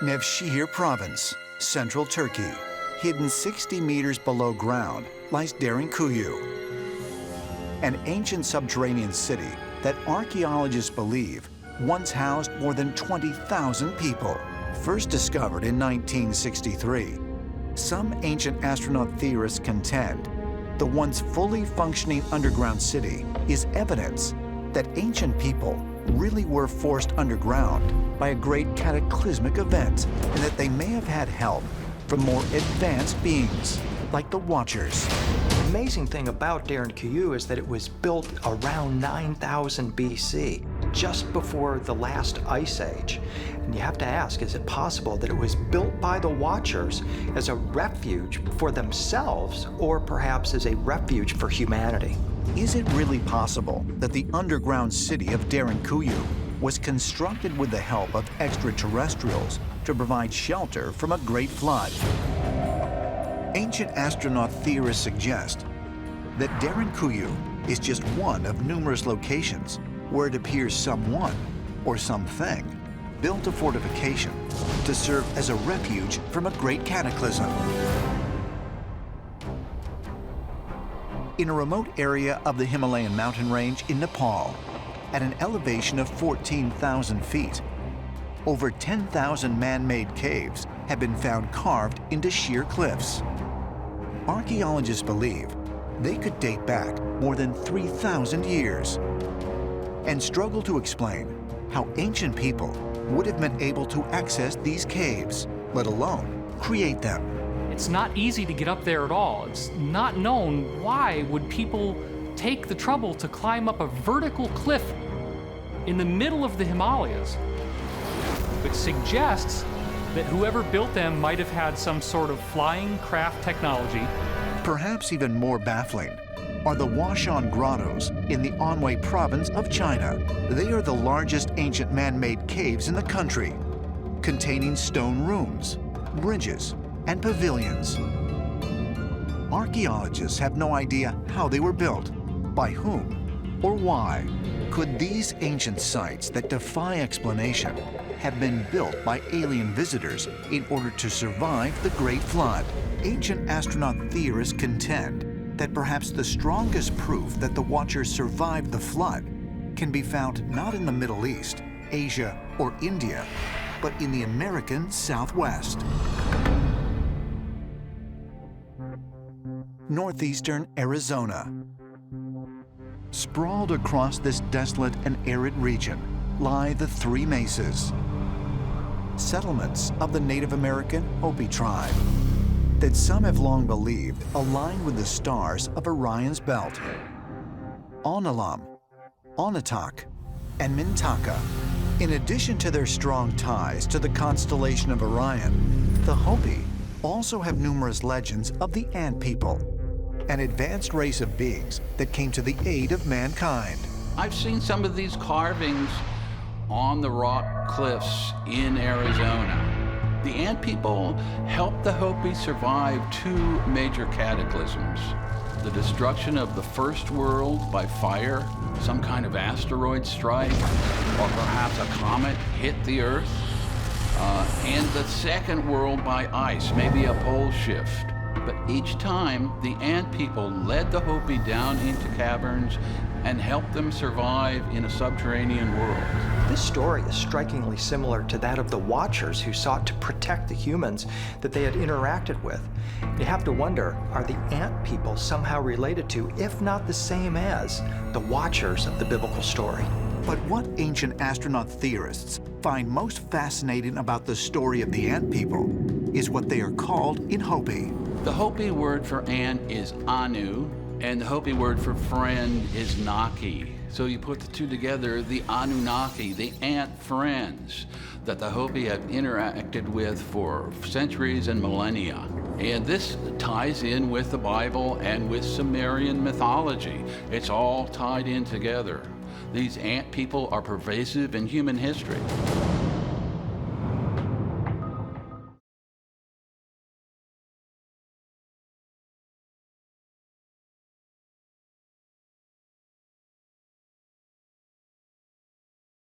Nevşehir Province, central Turkey. Hidden 60 meters below ground lies Derinkuyu, an ancient subterranean city that archaeologists believe once housed more than 20,000 people. First discovered in 1963, some ancient astronaut theorists contend the once fully functioning underground city is evidence that ancient people really were forced underground by a great cataclysmic event, and that they may have had help from more advanced beings, like the Watchers. The amazing thing about Derinkuyu is that it was built around 9000 BC, just before the last ice age. And you have to ask, is it possible that it was built by the Watchers as a refuge for themselves, or perhaps as a refuge for humanity? Is it really possible that the underground city of Derinkuyu was constructed with the help of extraterrestrials to provide shelter from a great flood? Ancient astronaut theorists suggest that Derinkuyu is just one of numerous locations where it appears someone or something built a fortification to serve as a refuge from a great cataclysm. In a remote area of the Himalayan mountain range in Nepal, at an elevation of 14,000 feet, over 10,000 man-made caves have been found carved into sheer cliffs. Archaeologists believe they could date back more than 3,000 years, and struggle to explain how ancient people would have been able to access these caves, let alone create them. It's not easy to get up there at all. It's not known why would people take the trouble to climb up a vertical cliff in the middle of the Himalayas, which suggests that whoever built them might have had some sort of flying craft technology. Perhaps even more baffling are the Huashan Grottos in the Anhui province of China. They are the largest ancient man-made caves in the country, containing stone rooms, bridges, and pavilions. Archaeologists have no idea how they were built, by whom, or why. Could these ancient sites that defy explanation have been built by alien visitors in order to survive the Great Flood? Ancient astronaut theorists contend that perhaps the strongest proof that the Watchers survived the flood can be found not in the Middle East, Asia, or India, but in the American Southwest. Northeastern Arizona. Sprawled across this desolate and arid region lie the Three Mesas, settlements of the Native American Hopi tribe that some have long believed align with the stars of Orion's belt. Onalam, Onatak, and Mintaka. In addition to their strong ties to the constellation of Orion, the Hopi also have numerous legends of the Ant People, an advanced race of beings that came to the aid of mankind. I've seen some of these carvings on the rock cliffs in Arizona. The Ant People helped the Hopi survive two major cataclysms: the destruction of the first world by fire, some kind of asteroid strike, or perhaps a comet hit the Earth, and the second world by ice, maybe a pole shift. But each time, the Ant People led the Hopi down into caverns and helped them survive in a subterranean world. This story is strikingly similar to that of the Watchers, who sought to protect the humans that they had interacted with. You have to wonder, are the Ant People somehow related to, if not the same as, the Watchers of the biblical story? But what ancient astronaut theorists find most fascinating about the story of the Ant People is what they are called in Hopi. The Hopi word for ant is Anu, and the Hopi word for friend is Naki. So you put the two together, the Anunnaki, the ant friends that the Hopi have interacted with for centuries and millennia. And this ties in with the Bible and with Sumerian mythology. It's all tied in together. These ant people are pervasive in human history.